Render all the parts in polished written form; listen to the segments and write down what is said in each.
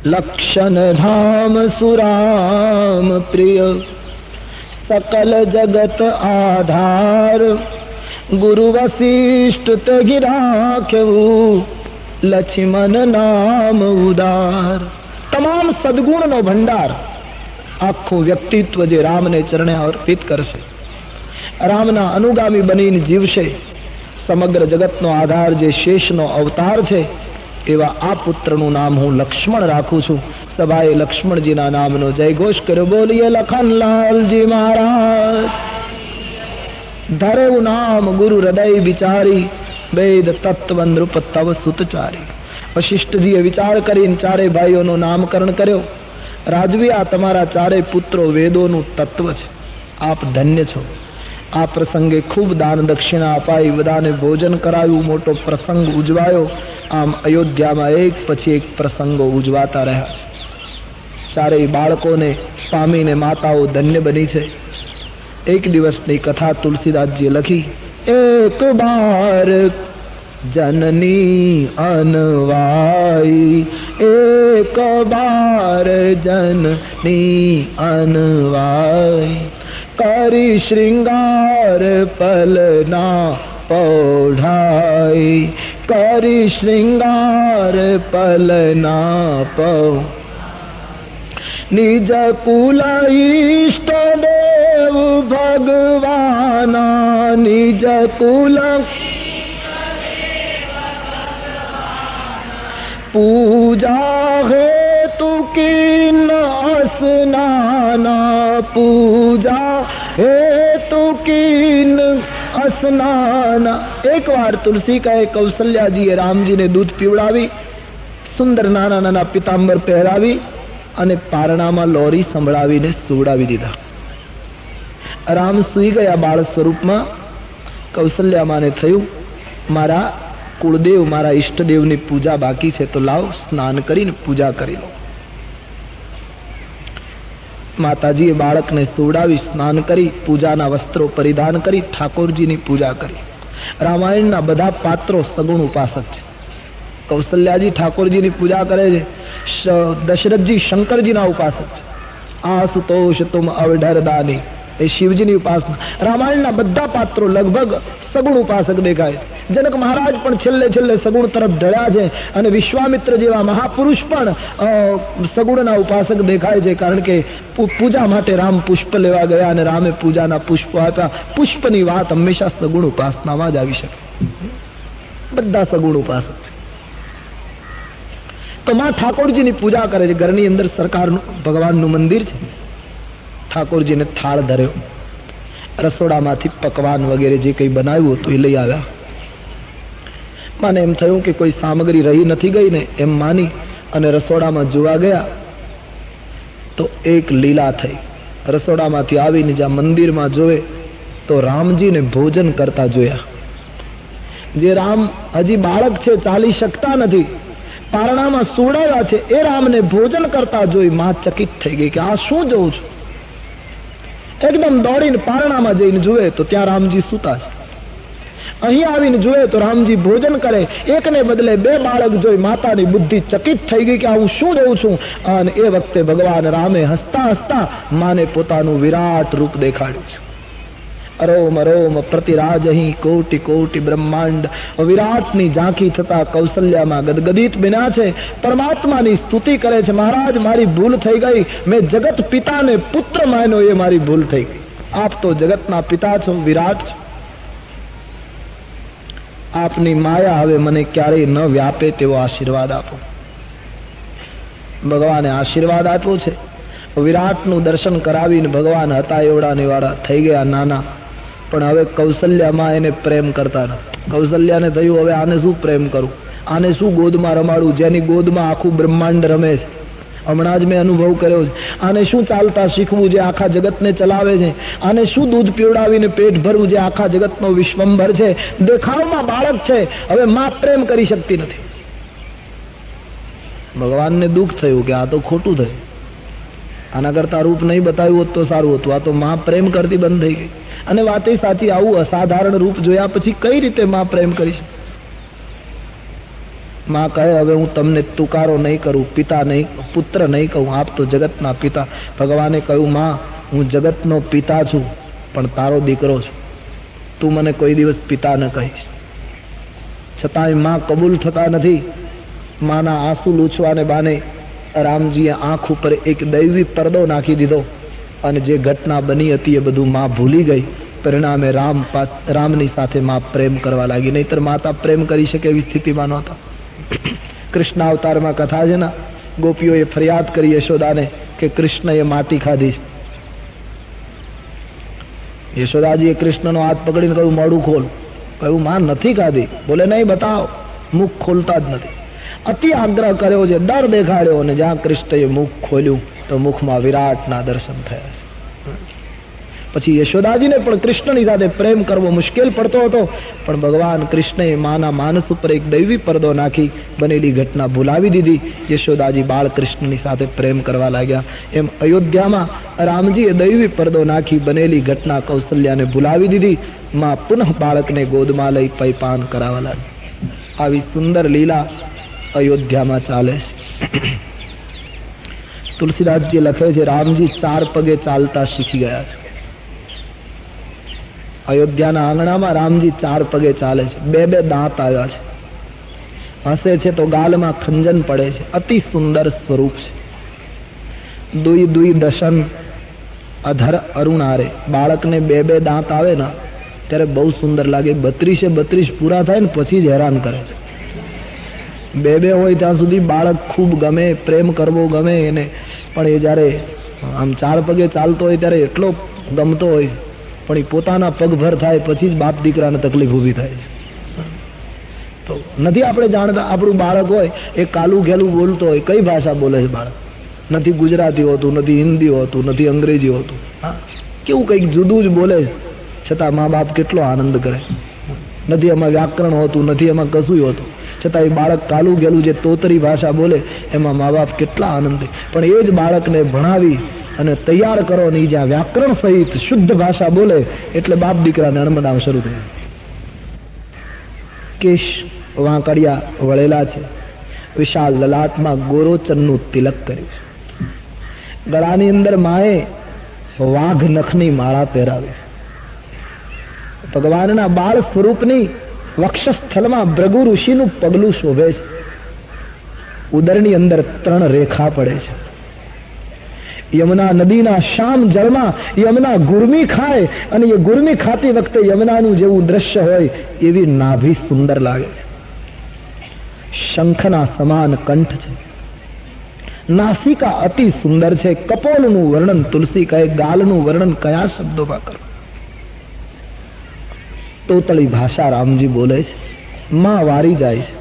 लक्षण धाम सुराम प्रिय सकल जगत आधार गुरु वशिष्ठ ते गिराख्यु लक्ष्मण नाम उदार। તમામ સદગુણનો ભંડાર આખું વ્યક્તિત્વ જે રામને ચરણે અર્પિત કરશે, રામના અનુગામી બનીને જીવશે, સમગ્ર જગતનો આધાર જે શેષનો અવતાર છે એવા આ પુત્રનું નામ હું લક્ષ્મણ રાખું છું। સભાએ લક્ષ્મણજીના નામનો જય ઘોષ કર્યો। બોલીએ લખનલાલજી મહારાજ। ધરેવું નામ ગુરુ હૃદય વિચારી વેદ તત્વ નૃપ તવ સુતચારી। વશિષ્ઠજીએ વિચાર કરીને ચારે ભાઈઓનું નામકરણ કર્યો। રાજવી, આ તમારા ચારે પુત્રો વેદોનું તત્વ છે, આપ ધન્ય છો। આ પ્રસંગે ખૂબ દાન દક્ષિણા અપાઈ, બધાને ભોજન કરાવ્યું, મોટો પ્રસંગ ઉજવાયો। આમ અયોધ્યામાં એક પછી એક પ્રસંગો ઉજવાતા રહ્યા છે। ચારેય બાળકોને પામીને માતાઓ ધન્ય બની છે। એક દિવસની કથા તુલસીદાસજીએ લખી। એક બાર जननी अनवाई, एक बार जननी अनवाई, करी श्रृंगार पलना पौढ़ाई, करी श्रृंगार पलना पौ। निज कुल इष्ट देव भगवाना, निज कुल पूजा हेतु किन स्नाना, पूजा हेतु किन स्नाना। एक વાર તુલસી કહે કૌશલ્યાજીએ રામજીને દૂધ પીવડાવી, સુંદર નાના નાના પિતાંબર પહેરાવી અને પારણામાં લોરી સંભળાવીને સુવડાવી દીધા। રામ સૂઈ ગયા બાળ સ્વરૂપમાં। કૌશલ્યામાને થયું, મારા કુળદેવ મારા ઈષ્ટદેવની પૂજા બાકી છે, તો લાવ સ્નાન કરીને પૂજા કરી લો। માતાજીએ બાળકને સુવડાવી, સ્નાન કરી, પૂજાના વસ્ત્રો પરિધાન કરી ઠાકોરજીની પૂજા કરી। રામાયણના બધા પાત્રો સગુણ ઉપાસક છે। કૌશલ્યાજી ઠાકોરજીની પૂજા કરે છે, દશરથજી શંકરજીના ઉપાસક છે। આશુતોષ તુમ અવઢરદાની એ શિવજીની ઉપાસના। રામાયણના બધા પાત્રો લગભગ સગુણ ઉપાસક દેખાય છે। જનક મહારાજ પણ છેલ્લે છેલ્લે સગુણ તરફ ઢળ્યા છે અને વિશ્વામિત્ર જેવા મહાપુરુષ પણ સગુણના ઉપાસક દેખાય છે, કારણ કે પૂજા માટે રામ પુષ્પ લેવા ગયા અને રામે પૂજાના પુષ્પો આપ્યા। પુષ્પની વાત હંમેશા સગુણ ઉપાસનામાં જ આવી શકે, બધા સગુણ ઉપાસક છે। તો માં ઠાકોરજીની પૂજા કરે છે। ઘરની અંદર સરકારનું ભગવાનનું મંદિર છે। ઠાકોરજીને થાળ ધર્યો, રસોડામાંથી પકવાન વગેરે જે કંઈ બનાવ્યું હતું એ લઈ આવ્યા। મને એમ થયું કે કોઈ સામગ્રી રહી નથી ગઈ ને એમ માની અને રસોડામાં જોવા ગયા તો એક લીલા થઈ। રસોડામાંથી આવીને જ્યાં મંદિરમાં જોવે તો રામજીને ભોજન કરતા જોયા। જે રામ હજી બાળક છે, ચાલી શકતા નથી, પારણામાં સુવડાવ્યા છે, એ રામને ભોજન કરતા જોઈ માં ચકિત થઈ ગઈ કે આ શું જોઉં છું। એકદમ દોડીને પારણામાં જઈને જુએ તો ત્યાં રામજી સૂતા છે। અહીં આવીને જુએ તો રામજી ભોજન કરે। એકને બદલે બે બાળક જોઈ માતાની બુદ્ધિ ચકિત થઈ ગઈ કે હું શું જોઉં છું। અને એ વખતે ભગવાન રામે હસતા હસતા માને પોતાનું વિરાટ રૂપ દેખાડ્યું છે। અરોમ અરોમ પ્રતિરાજહી કોટી કોટી બ્રહ્માંડ। વિરાટની ઝાંખી થતા કૌશલ્યામાં ગદગદિત બન્યા છે, પરમાત્માની સ્તુતિ કરે છે। મહારાજ, મારી ભૂલ થઈ ગઈ, મેં જગત પિતાને પુત્ર માન્યો, એ મારી ભૂલ થઈ ગઈ। આપ તો જગતના પિતા છો, વિરાટ છો। આપની માયા હવે મને ક્યારેય ન વ્યાપે તેવો આશીર્વાદ આપો। ભગવાને આશીર્વાદ આપ્યો છે। વિરાટનું દર્શન કરાવીને ભગવાન હતા એવડા નેવાડા થઈ ગયા, નાના, પણ હવે કૌશલ્યામાં એને પ્રેમ કરતા નથી। કૌશલ્યાને થયું હવે આને શું પ્રેમ કરું, આને શું ગોદમાં રમાડું, જેની ગોદમાં આખું બ્રહ્માંડ રમે છે। હમણાં જ મેં અનુભવ કર્યો છે। આને શું ચાલતા શીખવું જે આખા જગતને ચલાવે છે, આને શું દૂધ પીવડાવીને પેટ ભરવું જે આખા જગતનો વિશ્વંભર છે। દેખાવમાં બાળક છે, હવે માં પ્રેમ કરી શકતી નથી। ભગવાનને દુઃખ થયું કે આ તો ખોટું થયું, આના કરતા રૂપ નહીં બતાવ્યું હોત તો સારું હતું। આ તો માં પ્રેમ કરતી બંધ થઈ ગઈ। અને વાત એ સાચી, આવું અસાધારણ રૂપ જોયા પછી કઈ રીતે માં પ્રેમ કરી શકે? માં કહે હવે હું તમને તુકારો નહીં કરું, પિતા નહીં, પુત્ર નહીં કહું, આપ તો જગતના પિતા. ભગવાને કહ્યું માં હું જગતનો પિતા છું પણ તારો દીકરો છું, તું મને કોઈ દિવસ પિતા ન કહીશ. છતાંય માં કબૂલ થતા નથી. માના આંસુ લૂછવાને બાને રામજીએ આંખ ઉપર એક દૈવી પડદો નાખી દીધો અને જે ઘટના બની હતી એ બધું માં ભૂલી ગઈ. પરિણામે રામની સાથે માં પ્રેમ કરવા લાગી. નહીતર માતા પ્રેમ કરી શકે એવી સ્થિતિમાં નહોતા. કૃષ્ણ અવતારમાં કથા છે ને, ગોપીઓએ ફરિયાદ કરી યશોદાને કે કૃષ્ણએ માટી ખાધી. યશોદાજીએ કૃષ્ણનો હાથ પકડીને કહ્યું મોઢું ખોલ. કહ્યું માં નથી ખાધી. બોલે નહીં બતાવો. મુખ ખોલતા જ નથી. અતિ આગ્રહ કર્યો છે, ડર દેખાડ્યો, અને જ્યાં કૃષ્ણએ મુખ ખોલ્યું તો મુખમાં વિરાટના દર્શન થયા છે. પછી યશોદાજીને પણ કૃષ્ણની સાથે પ્રેમ કરવો મુશ્કેલ પડતો હતો, પણ ભગવાન કૃષ્ણએ માના માનસ ઉપર એક દૈવી પડદો નાખી બનેલી ઘટના ભૂલાવી દીધી. યશોદાજી બાળકૃષ્ણની સાથે પ્રેમ કરવા લાગ્યા. એમ અયોધ્યામાં રામજીએ દૈવી પડદો નાખી બનેલી ઘટના કૌશલ્યાને ભૂલાવી દીધી. માં પુનઃ બાળકને ગોદમાં લઈ પૈપાન કરાવવા લાગી. આવી સુંદર લીલા અયોધ્યામાં ચાલે છે. તુલસીદાસજી લખે છે રામજી 4 પગે ચાલતા શીખી ગયા છે. અયોધ્યાના આંગણામાં રામજી 4 પગે ચાલે છે. 2 દાંત આવ્યા છે. હસે છે તો ગાલમાં ખંજન પડે છે. અતિ સુંદર સ્વરૂપ છે. દુઈ દુઈ દશન અધર અરુણારે. બાળકને 2 દાંત આવે ને ત્યારે બહુ સુંદર લાગે. 32 પૂરા થાય ને પછી જ હેરાન કરે છે. 2 હોય ત્યાં સુધી બાળક ખૂબ ગમે, પ્રેમ કરવો ગમે એને, પણ એ જ્યારે આમ 4 પગે ચાલતો હોય ત્યારે એટલો ગમતો હોય, પણ એ પોતાના પગભર થાય પછી જ બાપ દીકરાને તકલીફ ઊભી થાય છે. તો નથી આપણે જાણતા આપણું બાળક હોય એ કાલું ઘેલું બોલતો હોય. કઈ ભાષા બોલે છે બાળક? નથી ગુજરાતી હોતું, નથી હિન્દી હોતું, નથી અંગ્રેજી હોતું. હા, કેવું કંઈક જુદું જ બોલે, છતાં મા બાપ કેટલો આનંદ કરે. નથી એમાં વ્યાકરણ હોતું, નથી એમાં કશું હોતું, છતાં એ બાળક કાલું ઘેલું જે તોતરી ભાષા બોલે એમાં મા બાપ કેટલા આનંદ. પણ એ જ બાળકને ભણાવી અને તૈયાર કરો ને જ્યાં વ્યાકરણ સહિત શુદ્ધ ભાષા બોલે એટલે બાપ દીકરાને અણમનાવ શરૂ થાય. કેશ વાંકડિયા વળેલા છે. વિશાળ લલાટમાં ગોરોચનનું તિલક કર્યું છે. ગળાની અંદર માએ વાઘ નખની માળા પહેરાવી છે. ભગવાનના બાળ સ્વરૂપની વક્ષસ્થળમાં ભૃગુ ઋષિનું પગલું શોભે છે. ઉદરની અંદર 3 રેખા પડે છે. યમુના નદીના શામ જળમાં યમુના ગુરમી ખાય અને એ ગુરમી ખાતી વખતે યમુનાનું જેવું દ્રશ્ય હોય એવી નાભી સુંદર લાગે છે. શંખના સમાન કંઠ છે. નાસિકા અતિ સુંદર છે. કપોલનું વર્ણન તુલસી કહે, ગાલનું વર્ણન કયા શબ્દોમાં કરો? તોતળી ભાષા રામજી બોલે છે. માં વારી જાય છે.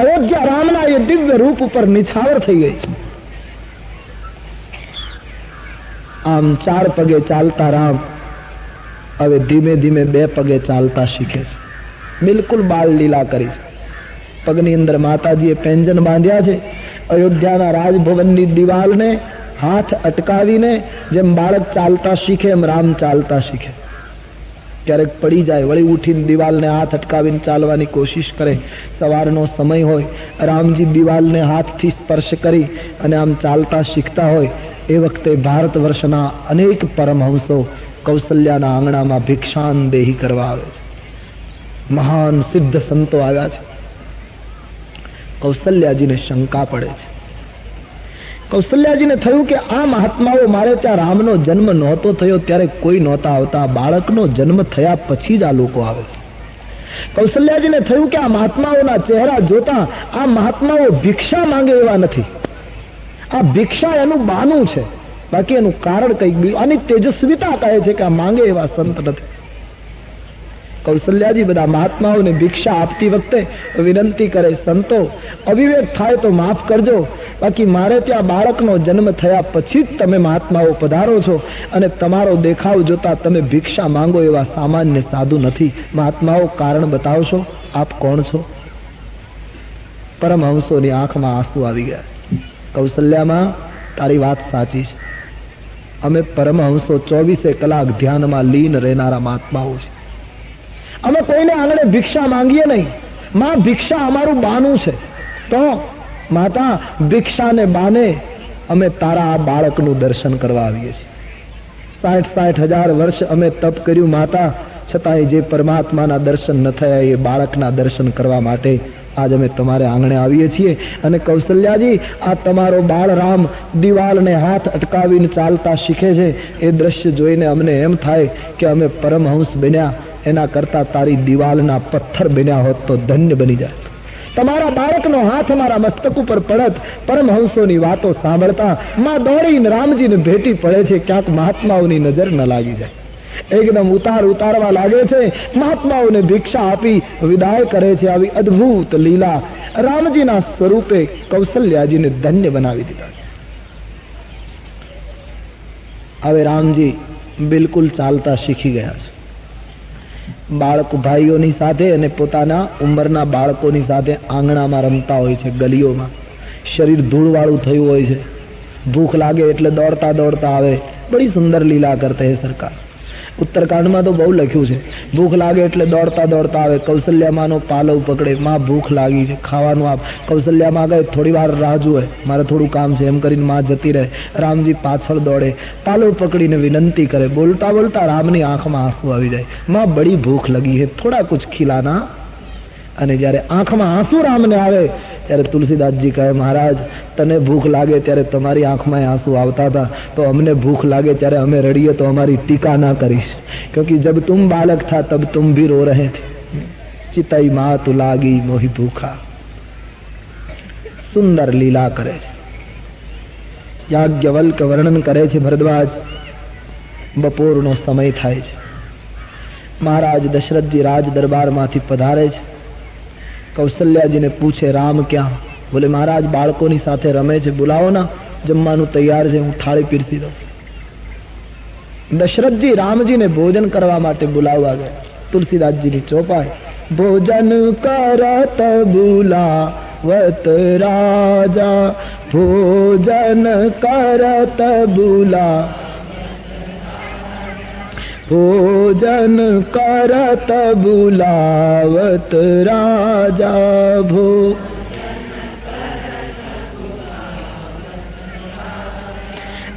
અયોધ્યા રામના એ દિવ્ય રૂપ ઉપર નિછાવર થઈ ગઈ છે. આમ 4 પગે ચાલતા રામ હવે ધીમે ધીમે 2 પગે ચાલતા શીખે છે. બિલકુલ બાળ લીલા કરી છે. પગની અંદર માતાજીએ પેંજન બાંધ્યા છે. અયોધ્યાના રાજભવનની દિવાલને હાથ અટકાવીને જેમ બાળક ચાલતા શીખે એમ રામ ચાલતા શીખે. ક્યારેક પડી જાય, વળી ઉઠીને દિવાલને હાથ અટકાવીને ચાલવાની કોશિશ કરે. સવારનો સમય હોય, રામજી દિવાલને હાથથી સ્પર્શ કરી અને આમ ચાલતા શીખતા હોય એ વખતે ભારત વર્ષના અનેક પરમહંસો કૌશલ્યાના આંગણામાં ભિક્ષાનદેહી કરવા આવે છે. મહાન સિદ્ધ સંતો આવ્યા છે. કૌશલ્યાજીને શંકા પડે છે. કૌશલ્યાજીને થયું કે આ મહાત્માઓ મારે ત્યાં રામનો જન્મ નહોતો થયો ત્યારે કોઈ નહોતા આવતા, બાળકનો જન્મ થયા પછી જ આ લોકો આવે છે. કૌશલ્યાજીને થયું કે આ મહાત્માઓના ચહેરા જોતા આ મહાત્માઓ ભિક્ષા માંગે એવા નથી. આ ભિક્ષા એનું બાનું છે, બાકી એનું કારણ કંઈક બીજું. આની તેજસ્વીતા કહે છે કે આ માંગે એવા સંત નથી. કૌશલ્યાજી બધા મહાત્માઓને ભિક્ષા આપતી વખતે વિનંતી કરે, સંતો અવિવેક થાય તો માફ કરજો, બાકી મારે ત્યાં બાળકનો જન્મ થયા પછી જ તમે મહાત્માઓ પધારો છો અને તમારો દેખાવ જોતા તમે ભિક્ષા માંગો એવા સામાન્ય સાધુ નથી. મહાત્માઓ કારણ બતાવશો, આપ કોણ છો? પરમહંસોની આંખમાં આંસુ આવી ગયા. કૌશલ્યામાં તારી વાત સાચી છે. અમે પરમહંસો 24 કલાક ધ્યાનમાં લીન રહેનારા મહાત્માઓ છે. અમે કોઈને આંગણે ભિક્ષા માંગીએ નહીં. માં ભિક્ષા અમારું બાનું છે. તો માતા ભિક્ષાને બાને અમે તારા આ બાળકનું દર્શન કરવા આવીએ છીએ. 60,000 વર્ષ અમે તપ કર્યું માતા, છતાંય જે પરમાત્માના દર્શન ન થયા એ બાળકના દર્શન કરવા માટે આજ અમે તમારે આંગણે આવીએ છીએ. અને કૌશલ્યાજી, આ તમારો બાળ રામ દિવાલને હાથ અટકાવીને ચાલતા શીખે છે. એ દ્રશ્ય જોઈને અમને એમ થાય કે અમે પરમહંસ બન્યા, એના કરતા તારી દિવાલના પથ્થર બન્યા હોત તો ધન્ય બની જાય. તમારા બાળકનો હાથ અમારા મસ્તક ઉપર પડત, પરમહંસોની વાતો સાંભળતા માં દોડીને રામજીને ભેટી પડે છે. ક્યાંક મહાત્માઓની નજર ન લાગી જાય. એકદમ ઉતારવા લાગે છે. મહાત્માઓને ભિક્ષા આપી વિદાય કરે છે. આવી અદ્ભુત લીલા રામજીના સ્વરૂપે કૌશલ્યાજીને ધન્ય બનાવી દીધા. હવે રામજી બિલકુલ ચાલતા શીખી ગયા છે. બાળક ભાઈઓની સાથે અને પોતાના ઉંમરના બાળકોની સાથે આંગણામાં રમતા હોય છે, ગલીઓમાં. શરીર ધૂળવાળું થયું હોય છે. ભૂખ લાગે એટલે દોડતા દોડતા આવે. બડી સુંદર લીલા કરતે હે સરકાર. ઉત્તરકાંડમાં તો બહુ લખ્યું છે. ભૂખ લાગે એટલે દોડતા દોડતા આવે. કૌશલ્યામાનો પાલવ પકડે, માં ભૂખ લાગી છે, ખાવાનું આપ. કૌશલ્યામાં ગઈ, થોડી વાર રાહ જુએ, મારે થોડું કામ છે એમ કરીને માં જતી રહે. રામજી પાછળ દોડે, પાલવ પકડીને વિનંતી કરે. બોલતા બોલતા રામની આંખમાં આંસુ આવી જાય. માં બડી ભૂખ લગી હે, થોડા કુછ ખિલાના. અને જ્યારે આંખમાં આંસુ રામને આવે ત્યારે તુલસીદાસજી કહે, મહારાજ તને ભૂખ લાગે ત્યારે તમારી આંખમાં આંસુ આવતા હતા, તો અમને ભૂખ લાગે ત્યારે અમે રડીએ તો અમારી ટીકા ના કરીશ. ક્યોંકि જબ તુમ બાલક થા તબ તુમ ભી રો રહે થે, ચિતઈ માત લાગી મોહી ભૂખા. સુંદર લીલા કરે છે. યાજ્ઞવલ્ક વર્ણન કરે છે ભરદ્વાજ. બપોરનો સમય થાય છે. મહારાજ દશરથજી રાજ દરબારમાંથી પધારે છે. કૌશલ્યાજીને પૂછે, રામ ક્યાં? બોલે, મહારાજ બાળકોની સાથે રમે છે, બોલાવો ના, જમવાનું તૈયાર છે, હું થાળી પીરસી દઉં. દશરથજી રામજીને ભોજન કરવા માટે બોલાવવા ગયા. તુલસીદાસજીની ચોપાઈ, ભોજન કરત બોલાવત રાજા, ભોજન કરત બોલા, ભોજન કરત બોલાવત રાજા. ભો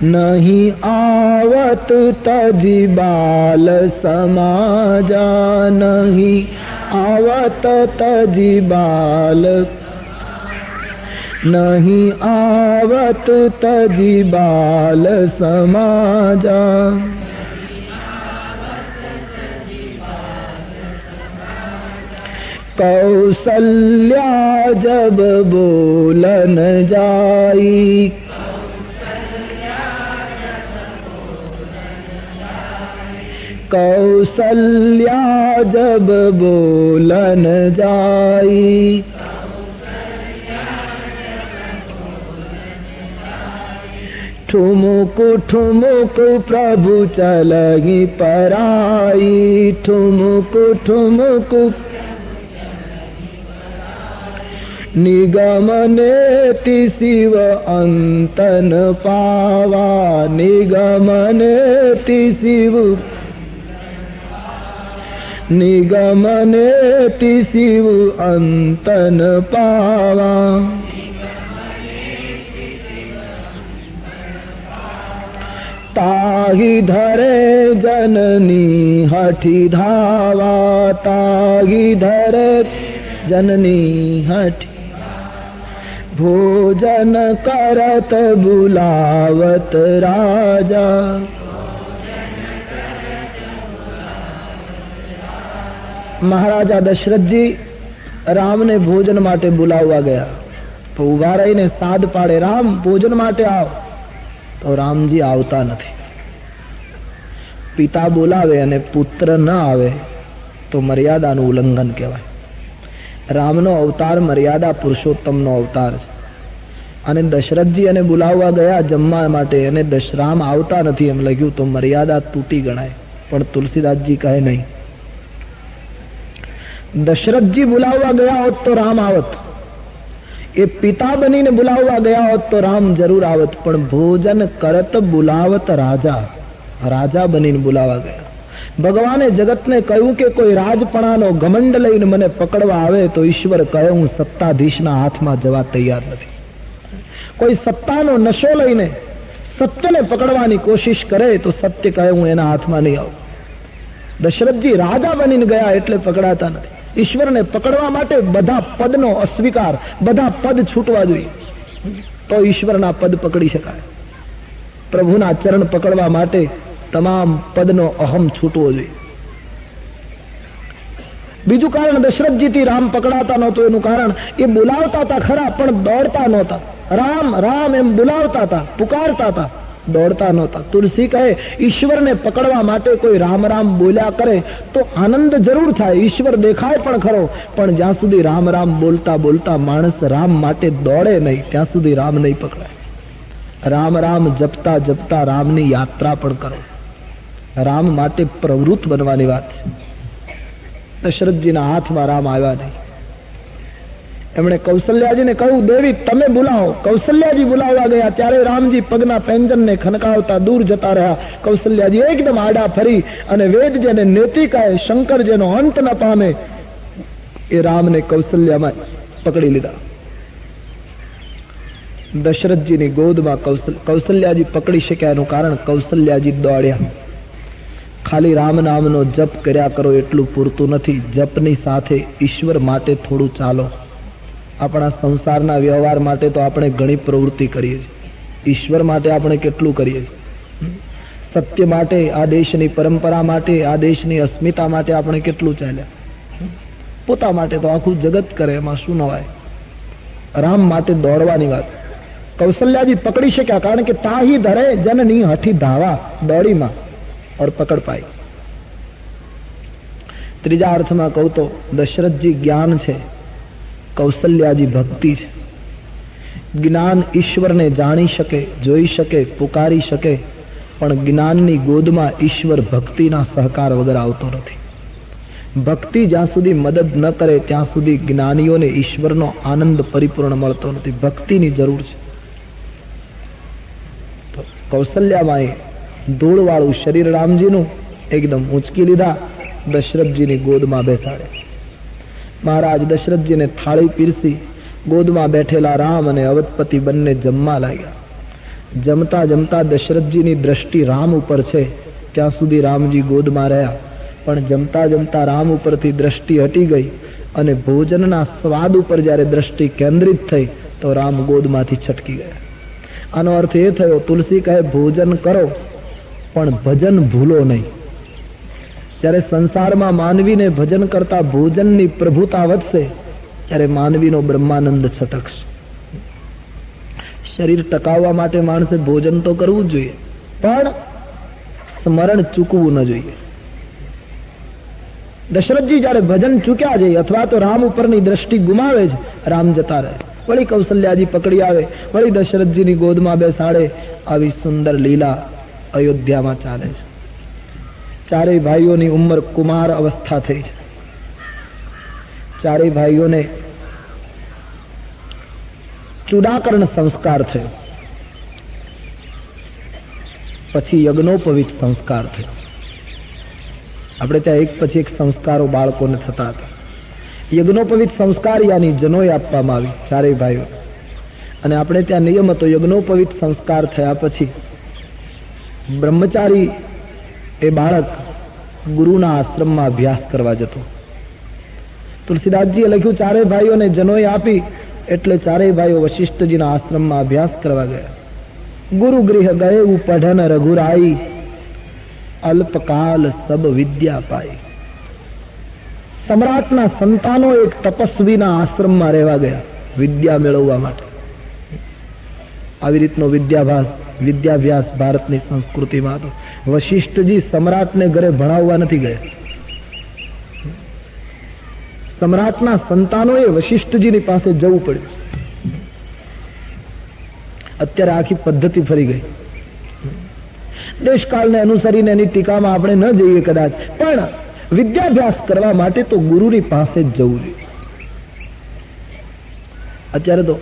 નહીં આવત તજી બાલ સમાજા, નહીં આવત તજી બાલ, નહીં આવત તજી બાલ સમાજા. कौसल्या जब बोलन जाई, कौसल्या जब बोलन जाई, ठुमुक ठुमुक प्रभु चलहि पराई, ठुमुक ठुमुक निगमनेति शिव अंतन पावा, निगमनेति शिव, निगमनेति शिव अंतन पावा. ताहि धरे जननी हठि धावा, ताहि धरे जननी हठि, भोजन करत बुलावत राजा. મહારાજા દશરથજી રામને ભોજન માટે બોલાવવા ગયા તો ઉભા રહીને સાદ પાડે, રામ ભોજન માટે આવ. તો રામજી આવતા નથી. પિતા બોલાવે અને પુત્ર ન આવે તો મર્યાદાનું ઉલ્લંઘન કહેવાય. રામનો અવતાર મર્યાદા પુરુષોત્તમનો અવતાર છે. અને દશરથજી એને બોલાવવા ગયા જમવા માટે અને રામ આવતા નથી એમ લખ્યું તો મર્યાદા તૂટી ગણાય. પણ તુલસીદાસજી કહે નહીં, દશરથજી બોલાવવા ગયા હોત તો રામ આવત, એ પિતા બનીને બોલાવવા ગયા હોત તો રામ જરૂર આવત. પણ ભોજન કરત બોલાવત રાજા, રાજા બનીને બોલાવવા ગયા. ભગવાને જગતને કહ્યું કે કોઈ રાજપણાનો ઘમંડ લઈને મને પકડવા આવે તો ઈશ્વર કહે હું સત્તાધીશના હાથમાં જવા તૈયાર નથી. કોઈ સત્તાનો નશો લઈને સત્યને પકડવાની કોશિશ કરે તો સત્ય કહે હું એના હાથમાં નહીં આવું. દશરથજી રાજા બનીને ગયા એટલે પકડાતા નથી. ઈશ્વરને પકડવા માટે બધા પદનો અસ્વીકાર, બધા પદ છૂટવા જોઈએ તો ઈશ્વરના પદ પકડી શકાય. પ્રભુના ચરણ પકડવા માટે તમામ પદનો અહમ છૂટવો જોઈએ. બીજું કારણ દશરથજીથી રામ પકડાતા નહોતું એનું કારણ એ બોલાવતા હતા ખરા પણ દોડતા નહોતા. રામ રામ એમ બોલાવતા હતા, પુકારતા હતા, દોડતા નહોતા. તુલસી કહે ઈશ્વરને પકડવા માટે કોઈ રામ રામ બોલ્યા કરે તો આનંદ જરૂર થાય, ઈશ્વર દેખાય પણ ખરો, પણ જ્યાં સુધી રામ રામ બોલતા બોલતા માણસ રામ માટે દોડે નહીં ત્યાં સુધી રામ નહીં પકડાય. રામ રામ જપતા જપતા રામની યાત્રા પણ કરો. રામ માટે પ્રવૃત્ત બનવાની વાત છે. દશરથજીના હાથમાં રામ આવ્યા નહીં. એમણે કૌશલ્યાજીને કહ્યું દેવી તમે બોલાવો. કૌશલ્યાજી બોલાવવા ગયા ત્યારે રામજી પગના પેંજનને ખનકાવતા દૂર જતા રહ્યા. કૌશલ્યાજી એકદમ આડા ફરી અને વેદ જેને નેતિકાએ શંકર જેનો અંત ન પામે એ રામને કૌશલ્યામાં પકડી લીધા. દશરથજીની ગોદમાં કૌશલ્યાજી પકડી શક્યા એનું કારણ કૌશલ્યાજી દોડ્યા. ખાલી રામ નામનો જપ કર્યા કરો એટલું પૂરતું નથી. જપની સાથે ઈશ્વર માટે થોડું ચાલો. આપણા સંસારના વ્યવહાર માટે તો આપણે ઘણી પ્રવૃત્તિ કરીએ છીએ, ઈશ્વર માટે આપણે કેટલું કરીએ છીએ? સત્ય માટે, આ દેશની પરંપરા માટે, આ દેશની અસ્મિતા માટે આપણે કેટલું ચાલ્યા? પોતા માટે તો આખું જગત કરે, એમાં શું નવાય? રામ માટે દોડવાની વાત. કૌશલ્યાજી પકડી શક્યા કારણ કે તાહી ધરે જનની હઠી ધાવા, દોડીમાં और पकड़ पाई. ત્રીજા અર્થમાં કહું તો દશરથજી જ્ઞાન છે, કૌશલ્યાજી ભક્તિ છે. જ્ઞાન ઈશ્વરને જાણી શકે, જોઈ શકે, પુકારી શકે, પણ જ્ઞાનની ગોદમાં ઈશ્વર ભક્તિના સહકાર વગર આવતો નથી. ભક્તિ જ્યાં સુધી મદદ ન કરે ત્યાં સુધી જ્ઞાનીઓને ઈશ્વરનો આનંદ પરિપૂર્ણ મળતો નથી. ભક્તિની જરૂર છે. કૌશલ્યામાં ધૂળવાળું શરીર રામજીનું એકદમ ઊંચકી લીધા, દશરથજીની ગોદમાં બેસાડ્યા. મહારાજ દશરથજીને થાળી પીરસી, ગોદમાં બેઠેલા રામ અને અવધપતિ બંને જમવા લાગ્યા. જમતા જમતા દશરથજીની દ્રષ્ટિ રામ ઉપર છે ત્યાં સુધી રામજી ગોદમાં રહ્યા, પણ જમતા જમતા રામ ઉપરથી દ્રષ્ટિ હટી ગઈ અને ભોજનના સ્વાદ ઉપર જ્યારે દ્રષ્ટિ કેન્દ્રિત થઈ તો રામ ગોદમાંથી છટકી ગયા. આનો અર્થ એ થયો, તુલસી કહે ભોજન કરો પણ ભજન ભૂલો નહીં. જ્યારે સંસારમાં માનવીને ભજન કરતા ભોજનની પ્રભુતા વધશે ત્યારે માનવીનો બ્રહ્માનંદ છટકશે. શરીર ટકાવવા માટે માણસે ભોજન તો કરવું જ જોઈએ, પણ સ્મરણ ચૂકવું ન જોઈએ. દશરથજી જ્યારે ભજન ચૂક્યા છે અથવા તો રામ ઉપરની દ્રષ્ટિ ગુમાવે છે, રામ જતા રહે, વળી કૌશલ્યાજી પકડી આવે, વળી દશરથજીની ગોદમાં બેસાડે. આવી સુંદર લીલા અયોધ્યામાં ચાલે છે. ચારેય ભાઈઓની ઉંમર કુમાર અવસ્થા થઈ છે. ચારેય ભાઈઓને ચૂડાકરણ સંસ્કાર થયો, પછી યજ્ઞોપવિત સંસ્કાર થયો. આપણે ત્યાં એક પછી એક સંસ્કારો બાળકોને થતા હતા. યજ્ઞોપવિત સંસ્કાર યાની જનોય આપવામાં આવી ચારેય ભાઈઓ, અને આપણે ત્યાં નિયમ હતો યજ્ઞોપવિત સંસ્કાર થયા પછી બ્રહ્મચારી એ બાળક ગુરુના આશ્રમમાં અભ્યાસ કરવા જતો. તુલસીદાસજીએ લખ્યું ચારેય ભાઈઓને જનોય આપી એટલે ચારેય ભાઈઓ વશિષ્ઠજીના આશ્રમમાં અભ્યાસ કરવા ગયા. ગુરુ ગૃહ ગયે પઢન રઘુરાઈ, અલ્પકાલ સબ વિદ્યા પાઈ. સમ્રાટના સંતાનો એક તપસ્વીના આશ્રમમાં રહેવા ગયા વિદ્યા મેળવવા માટે. આવી રીતનો વિદ્યાભ્યાસ ભારતની સંસ્કૃતિમાં હતો. વશિષ્ઠજી સમ્રાટને ઘરે ભણાવવા નથી ગયા. સમ્રાટના સંતાનોએ વશિષ્ઠજીની પાસે જવું પડ્યું. અત્યારે આખી પદ્ધતિ ફરી ગઈ. દેશકાળને અનુસરીને એની ટીકામાં આપણે ન જઈએ કદાચ, પણ વિદ્યાભ્યાસ કરવા માટે તો ગુરુની પાસે જ જવું જોઈએ. અત્યારે તો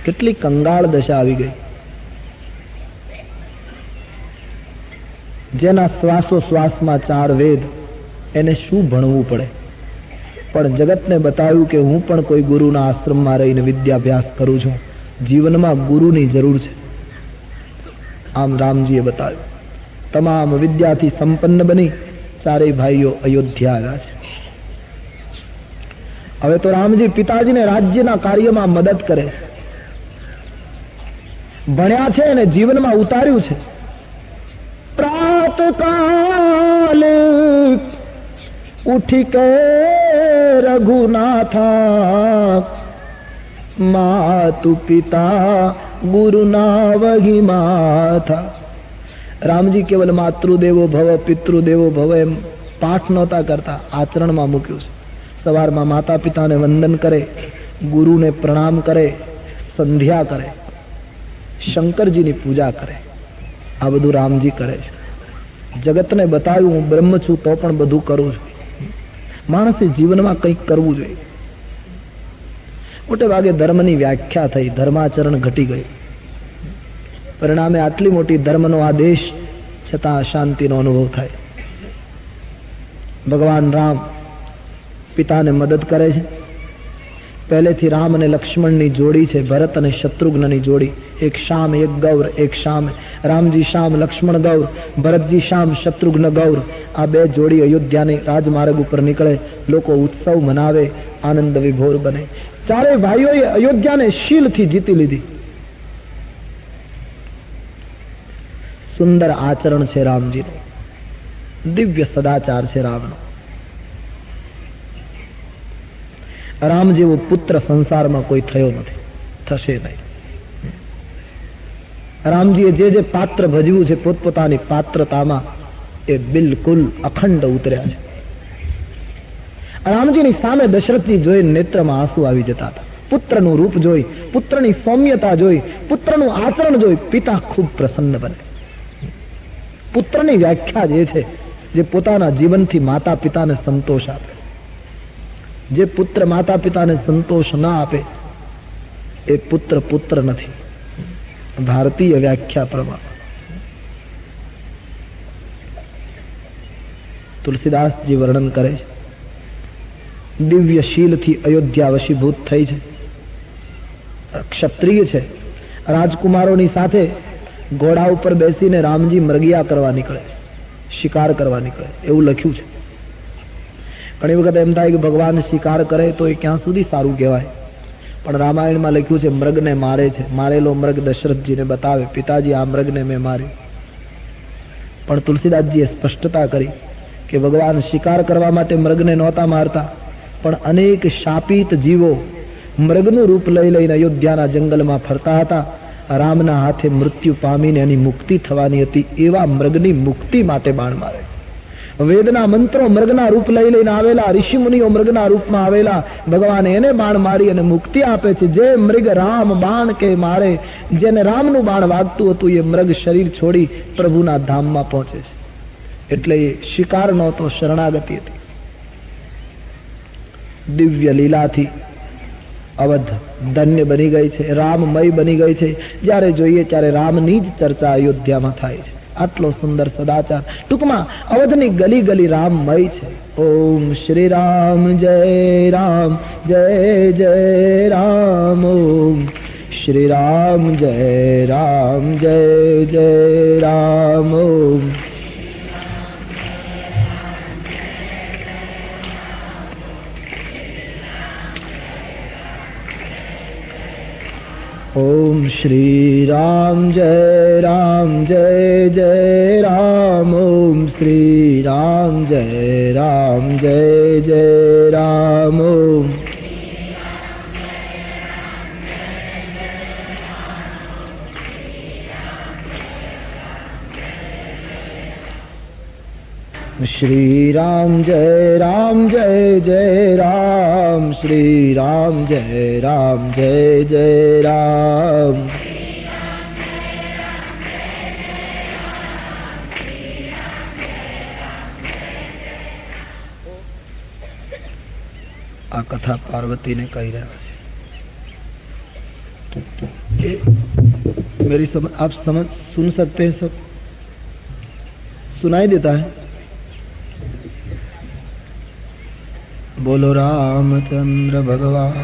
કેટલી કંગાળ દશા આવી ગઈ. જેના શ્વાસોશ્વાસમાં 4 વેદ, એને શું ભણવું પડે? પણ જગતને બતાવ્યું કે હું પણ કોઈ ગુરુના આશ્રમમાં રહીને વિદ્યાભ્યાસ કરું છું, જીવનમાં ગુરુની જરૂર છે. આમ રામજીએ બતાવ્યું. તમામ વિદ્યાથી સંપન્ન બની ચારેય ભાઈઓ અયોધ્યા આવ્યા છે. હવે તો રામજી પિતાજીને રાજ્યના કાર્યમાં મદદ કરે છે. ભણ્યા છે અને જીવનમાં ઉતાર્યું છે. પ્રાત કાલે ઉઠી કે રઘુનાથા, માતુ પિતા ગુરુના વહી માથા. રામજી કેવલ માતૃદેવો ભવ પિતૃદેવો ભવ એમ પાઠ નહોતા કરતા, આચરણમાં મૂક્યું છે. સવારમાં માતા પિતાને વંદન કરે, ગુરુને પ્રણામ કરે, સંધ્યા કરે, શંકરજીની પૂજા કરે. આ બધું રામજી કરે છે. જગતને બતાવ્યું હું બ્રહ્મ છું તો પણ બધું કરું છું. માણસે જીવનમાં કંઈક કરવું જોઈએ. મોટે ભાગે ધર્મની વ્યાખ્યા થઈ, ધર્માચરણ ઘટી ગયું. પરિણામે આટલી મોટી ધર્મનો આદેશ છતાં અશાંતિનો અનુભવ થાય. ભગવાન રામ પિતાને મદદ કરે છે. પહેલેથી રામ અને લક્ષ્મણની જોડી છે, ભરત અને શત્રુઘ્નની જોડી. એક શામ એક ગૌર, એક શામ રામજી શામ લક્ષ્મણ ગૌર, ભરતજી શામ શત્રુઘ્ન ગૌર. આ 2 જોડી અયોધ્યાની રાજમાર્ગ ઉપર નીકળે, લોકો ઉત્સવ મનાવે, આનંદ વિભોર બને. ચારે ભાઈઓએ અયોધ્યાને શીલથી જીતી લીધી. સુંદર આચરણ છે રામજીનું, દિવ્ય સદાચાર છે રામનો. રામ જેવો પુત્ર સંસારમાં કોઈ થયો નથી, થશે નહીં. રામજીએ જે પાત્ર ભજવ્યું છે પોતપોતાની પાત્રતામાં એ બિલકુલ અખંડ ઉતર્યા છે. રામજીની સામે દશરથજી જોઈ નેત્રમાં આંસુ આવી જતા હતા. પુત્રનું રૂપ જોઈ, પુત્રની સૌમ્યતા જોઈ, પુત્રનું આચરણ જોઈ પિતા ખૂબ પ્રસન્ન બને. પુત્રની વ્યાખ્યા જે છે, જે પોતાના જીવનથી માતા પિતાને સંતોષ આપે. જે પુત્ર માતા પિતાને સંતોષ ના આપે એ પુત્ર પુત્ર નથી. ભારતીય વ્યાખ્યા પ્રમાણે તુલસીદાસજી વર્ણન કરે છે. દિવ્ય શીલથી અયોધ્યા વશીભૂત થઈ છે. ક્ષત્રિય છે. રાજકુમારોની સાથે ઘોડા ઉપર બેસીને રામજી મરગિયા કરવા નીકળે, શિકાર કરવા નીકળે, એવું લખ્યું છે. ઘણી વખત એમ થાય કે ભગવાન શિકાર કરે તો એ ક્યાં સુધી સારું કહેવાય. પણ રામાયણમાં લખ્યું છે મૃગને મારે છે. મારેલો મૃગ દશરથજીને બતાવે, પિતાજી આ મૃગને મેં માર્યું. પણ તુલસીદાસજીએ સ્પષ્ટતા કરી કે ભગવાન શિકાર કરવા માટે મૃગને નહોતા મારતા, પણ અનેક શાપિત જીવો મૃગનું રૂપ લઈ લઈને અયોધ્યાના જંગલમાં ફરતા હતા. રામના હાથે મૃત્યુ પામીને એની મુક્તિ થવાની હતી, એવા મૃગની મુક્તિ માટે બાણ મારે. વેદના મંત્રો મૃગના રૂપ લઈ લઈને આવેલા, ઋષિ મુનિઓ મૃગના રૂપમાં આવેલા, ભગવાન એને બાણ મારી અને મુક્તિ આપે છે. જે મૃગ રામ બાણ કે મારે, જેને રામનું બાણ વાગતું હતું એ મૃગ શરીર છોડી પ્રભુના ધામમાં પહોંચે છે. એટલે એ શિકાર નહોતો, શરણાગતિ હતી. દિવ્ય લીલાથી અવધ ધન્ય બની ગઈ છે, રામમય બની ગઈ છે. જ્યારે જોઈએ ત્યારે રામની જ ચર્ચા અયોધ્યામાં થાય છે. આટલો સુંદર સદાચાર. ટૂંકમાં અવધની ગલી ગલી રામમય છે. ઓમ શ્રી રામ જય રામ જય જય રામ. ઓમ શ્રી રામ જય રામ જય જય રામ. ઓમ ओम श्री राम जय जय राम. ओम श्री राम जय जय राम. ओम श्री राम जय जय राम. श्री राम जय जय राम. आ कथा पार्वती ने कही रहा है. मेरी समझ आप सुन सकते हैं सब? सुनाई देता है। बोलो रामचंद्र भगवान।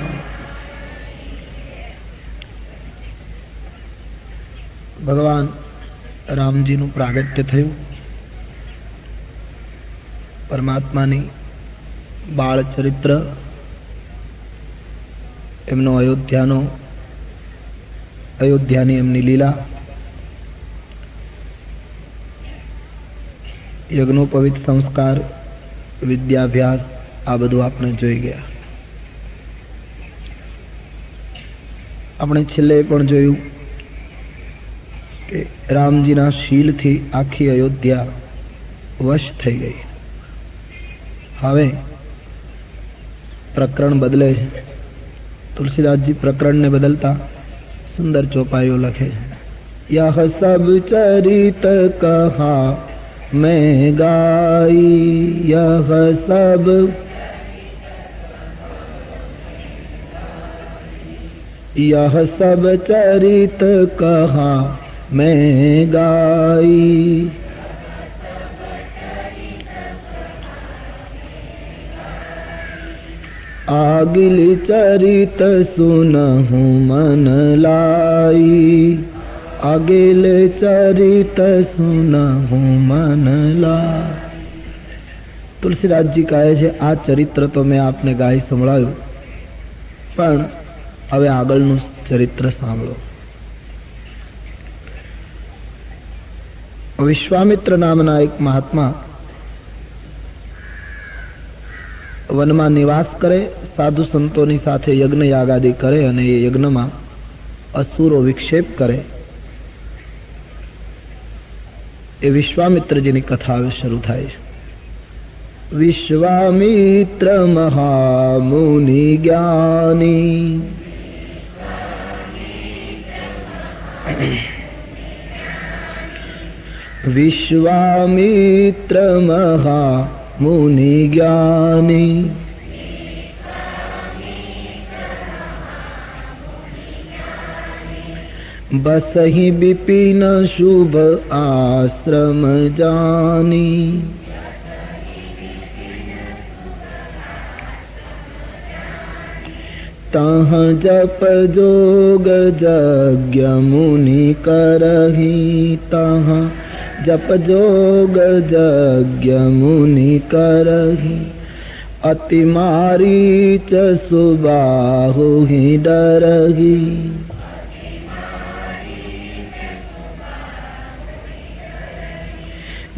ભગવાન રામજીનું પ્રાગટ્ય થયું, પરમાત્માની બાળ ચરિત્ર, એમનો અયોધ્યાની એમની લીલા, યજ્ઞોપવિત સંસ્કાર, વિદ્યાભ્યાસ, આ બધું આપણે જોઈ ગયા. આપણે છેલ્લે પણ જોયું કે રામજીના શીલથી આખી અયોધ્યા વશ થઈ ગઈ. હવે પ્રકરણ બદલે છે. તુલસીદાસજી પ્રકરણને બદલતા સુંદર ચોપાઈઓ લખે છે. યહ સબ ચરિત કહા मैं गाई, यह सब चरित कहा मैं गाई, आगिल चरित सुनहु मन लाई, आगेल चरित सुनहु मन ला. તુલસીદાસજી કહે છે આ ચરિત્ર તો મેં આપને ગાઈ સંભળાયું, પણ હવે આગળનું ચરિત્ર સાંભળો. વિશ્વામિત્ર નામના એક મહાત્મા વનમાં નિવાસ કરે, સાધુ સંતોની સાથે યજ્ઞ યાગાદિ કરે અને એ યજ્ઞમાં અસુરો વિક્ષેપ કરે. એ વિશ્વામિત્રજીની કથા હવે શરૂ થાય છે. વિશ્વામિત્ર મહામુનિ જ્ઞાની, વિશ્વામિત્ર મહામુનિ જ્ઞાની, बसहि विपिन शुभ आश्रम जानी, तह जप जोग यज्ञ मुनि करहि, तह जप जोग यज्ञ मुनि करहि, अति मारीच सुबाहु ही डरहि,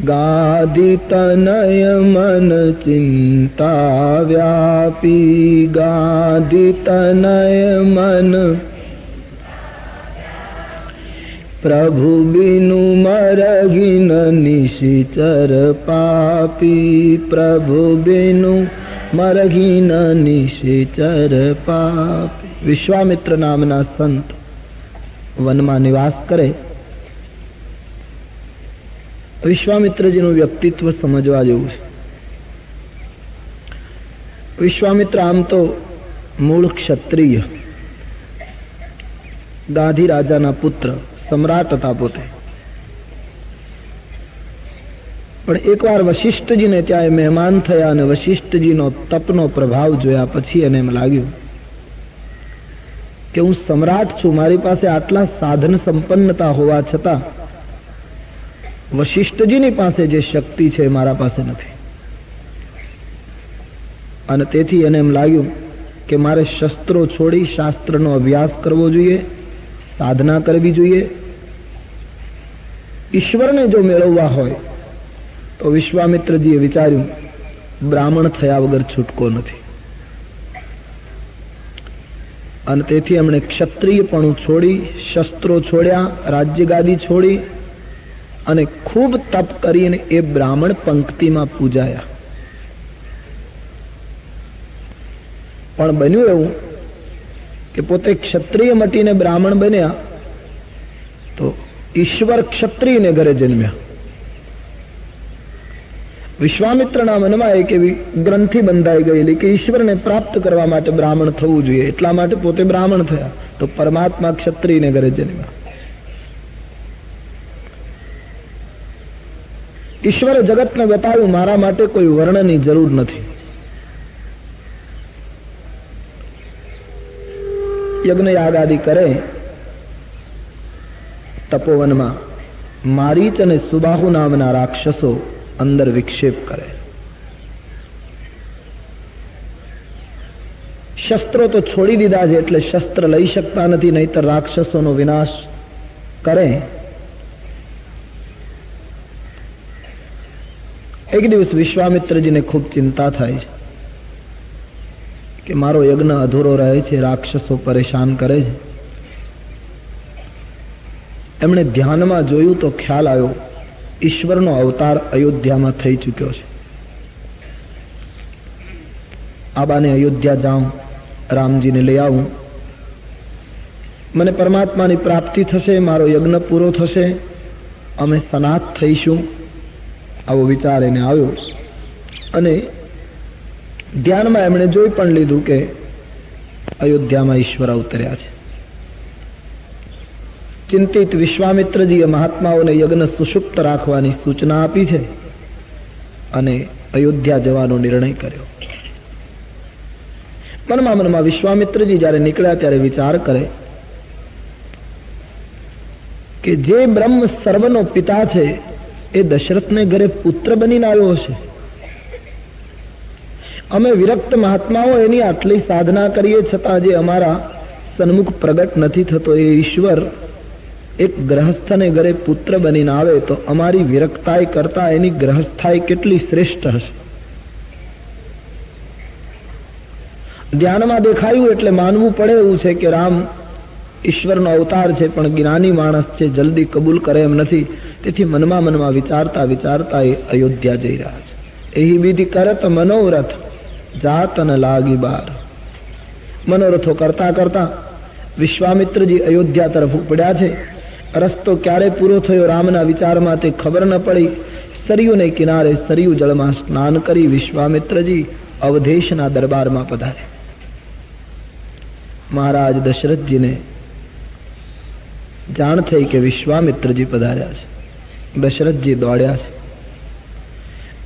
गादि तनय मन चिंता व्यापी, गादि तनय मन प्रभु बिनु मरहि न निशिचर पापी, प्रभु बिनु मरहि न निशिचर पापी. વિશ્વામિત્ર નામના સંત વનમાં નિવાસ કરે. વિશ્વામિત્રજીનું વ્યક્તિત્વ સમજવા જેવું છે. વિશ્વામિત્ર આમ તો મૂળ ક્ષત્રિય, ગાધી રાજાના પુત્ર, સમ્રાટ હતા પોતે. પણ એકવાર વશિષ્ઠજીને ત્યાં મહેમાન થયા અને વશિષ્ઠજીનો તપનો પ્રભાવ જોયા પછી એને એમ લાગ્યું કે હું સમ્રાટ છું, મારી પાસે આટલા સાધન સંપન્નતા હોવા છતાં વશિષ્ઠજીની પાસે જે શક્તિ છે મારા પાસે નથી. અને તેથી એને એમ લાગ્યું કે મારે શસ્ત્રો છોડી શાસ્ત્રનો અભ્યાસ કરવો જોઈએ, સાધના કરવી જોઈએ. ઈશ્વરને જો મેળવવા હોય તો વિશ્વામિત્રજીએ વિચાર્યું બ્રાહ્મણ થયા વગર છૂટકો નથી. અને તેથી એમણે ક્ષત્રિયપણું છોડી, શસ્ત્રો છોડ્યા, રાજ્ય ગાદી છોડી અને ખૂબ તપ કરીને એ બ્રાહ્મણ પંક્તિમાં પૂજાયા. પણ બન્યું એવું કે પોતે ક્ષત્રિય મટીને બ્રાહ્મણ બન્યા તો ઈશ્વર ક્ષત્રિયને ઘરે જન્મ્યા. વિશ્વામિત્રના મનમાં એક એવી ગ્રંથિ બંધાઈ ગયેલી કે ઈશ્વરને પ્રાપ્ત કરવા માટે બ્રાહ્મણ થવું જોઈએ, એટલા માટે પોતે બ્રાહ્મણ થયા. તો પરમાત્મા ક્ષત્રિયને ઘરે જન્મ્યા. ઈશ્વરે જગતને બતાવ્યું મારા માટે કોઈ વર્ણનની જરૂર નથી. યજ્ઞ યાગ આદિ કરે તપોવનમાં મારીચ અને સુબાહુ નામના રાક્ષસો અંદર વિક્ષેપ કરે. શસ્ત્રો તો છોડી દીધા છે એટલે શસ્ત્ર લઈ શકતા નથી, નહીતર રાક્ષસોનો વિનાશ કરે. એક દિવસ વિશ્વામિત્રજીને ખૂબ ચિંતા થાય છે કે મારો યજ્ઞ અધૂરો રહે છે, રાક્ષસો પરેશાન કરે છે. એમણે ધ્યાનમાં જોયું તો ખ્યાલ આવ્યો ઈશ્વરનો અવતાર અયોધ્યામાં થઈ ચૂક્યો છે. આબાને અયોધ્યા જાઉં, રામજીને લઈ આવું, મને પરમાત્માની પ્રાપ્તિ થશે, મારો યજ્ઞ પૂરો થશે, અમે સનાત થઈશું. આવો વિચાર એને આવ્યો અને ધ્યાનમાં એમણે જોઈ પણ લીધું કે અયોધ્યામાં ઈશ્વર અવતર્યા છે. ચિંતિત વિશ્વામિત્રજીએ મહાત્માઓને યજ્ઞ સુષુપ્ત રાખવાની સૂચના આપી છે અને અયોધ્યા જવાનો નિર્ણય કર્યો. મનમાં વિશ્વામિત્રજી જ્યારે નીકળ્યા ત્યારે વિચાર કરે કે જે બ્રહ્મ સર્વનો પિતા છે એ દશરથને ઘરે પુત્ર બનીને આવ્યો હશે. અમે વિરક્ત મહાત્માઓ એની આટલી સાધના કરીએ છતાં જે અમારા સન્મુખ પ્રગટ નથી થતો, એ ઈશ્વર એક ગ્રહસ્થને ઘરે પુત્ર બનીને આવે તો અમારી વિરક્તાઈ કરતા એની ગ્રહસ્થાઈ કેટલી શ્રેષ્ઠ હશે. ધ્યાનમાં દેખાયું એટલે માનવું પડે એવું છે કે રામ ઈશ્વરનો અવતાર છે, પણ જ્ઞાની માણસ છે, જલ્દી કબૂલ કરે એમ નથી. તેથી મનમાં વિચારતા વિચારતા એ અયોધ્યા જઈ રહ્યા છે. એહી વિધિ કરત મનોરથ જાત ન લાગી બાર. મનોરથો કરતા કરતા વિશ્વામિત્રજી અયોધ્યા તરફ ઉપડ્યા છે. રસ્તો ક્યારે પૂરો થયો રામના વિચારમાં તે ખબર ન પડી. સરયુને કિનારે સરયુ જળમાં સ્નાન કરી વિશ્વામિત્રજી અવધેશના દરબારમાં પધાર્યા. મહારાજ દશરથજીને જાણ થઈ કે વિશ્વામિત્રજી પધાર્યા છે. દશરથજી દોડ્યા છે.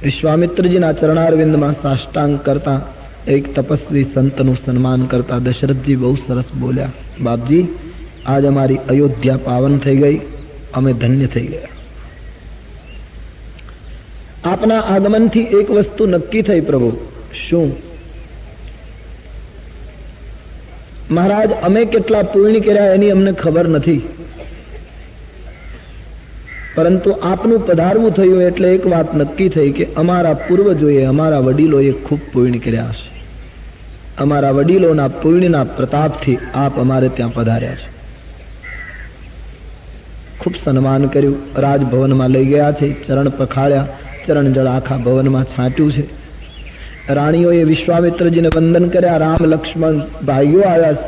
વિશ્વામિત્રજીના ચરણારવિંદમાં સાષ્ટાંગ કરતા એક તપસ્વી સંતનું સન્માન કરતા દશરથજી બહુ સરસ બોલ્યા, બાપજી આજ અમારી અયોધ્યા પાવન થઈ ગઈ, અમે ધન્ય થઈ ગયા. આપના આગમનથી એક વસ્તુ નક્કી થઈ પ્રભુ. શું? મહારાજ અમે કેટલા પુણ્ય કર્યા એની અમને ખબર નથી, પરંતુ આપનું પધારવું થયું એટલે એક વાત નક્કી થઈ કે અમારા પૂર્વજોએ, અમારા વડીલોએ ખૂબ પુણ્ય કર્યા હશે. અમારા વડીલોના પુણ્યના પ્રતાપથી આપ અમારે ત્યાં પધાર્યા છે. ખૂબ સન્માન કર્યું. રાજભવનમાં લઈ ગયા છે, ચરણ પખાળ્યા, ચરણ જળ આખા ભવનમાં છાંટ્યું છે. રાણીઓએ વિશ્વામિત્રજીને વંદન કર્યા. રામ લક્ષ્મણ ભાઈઓ આવ્યા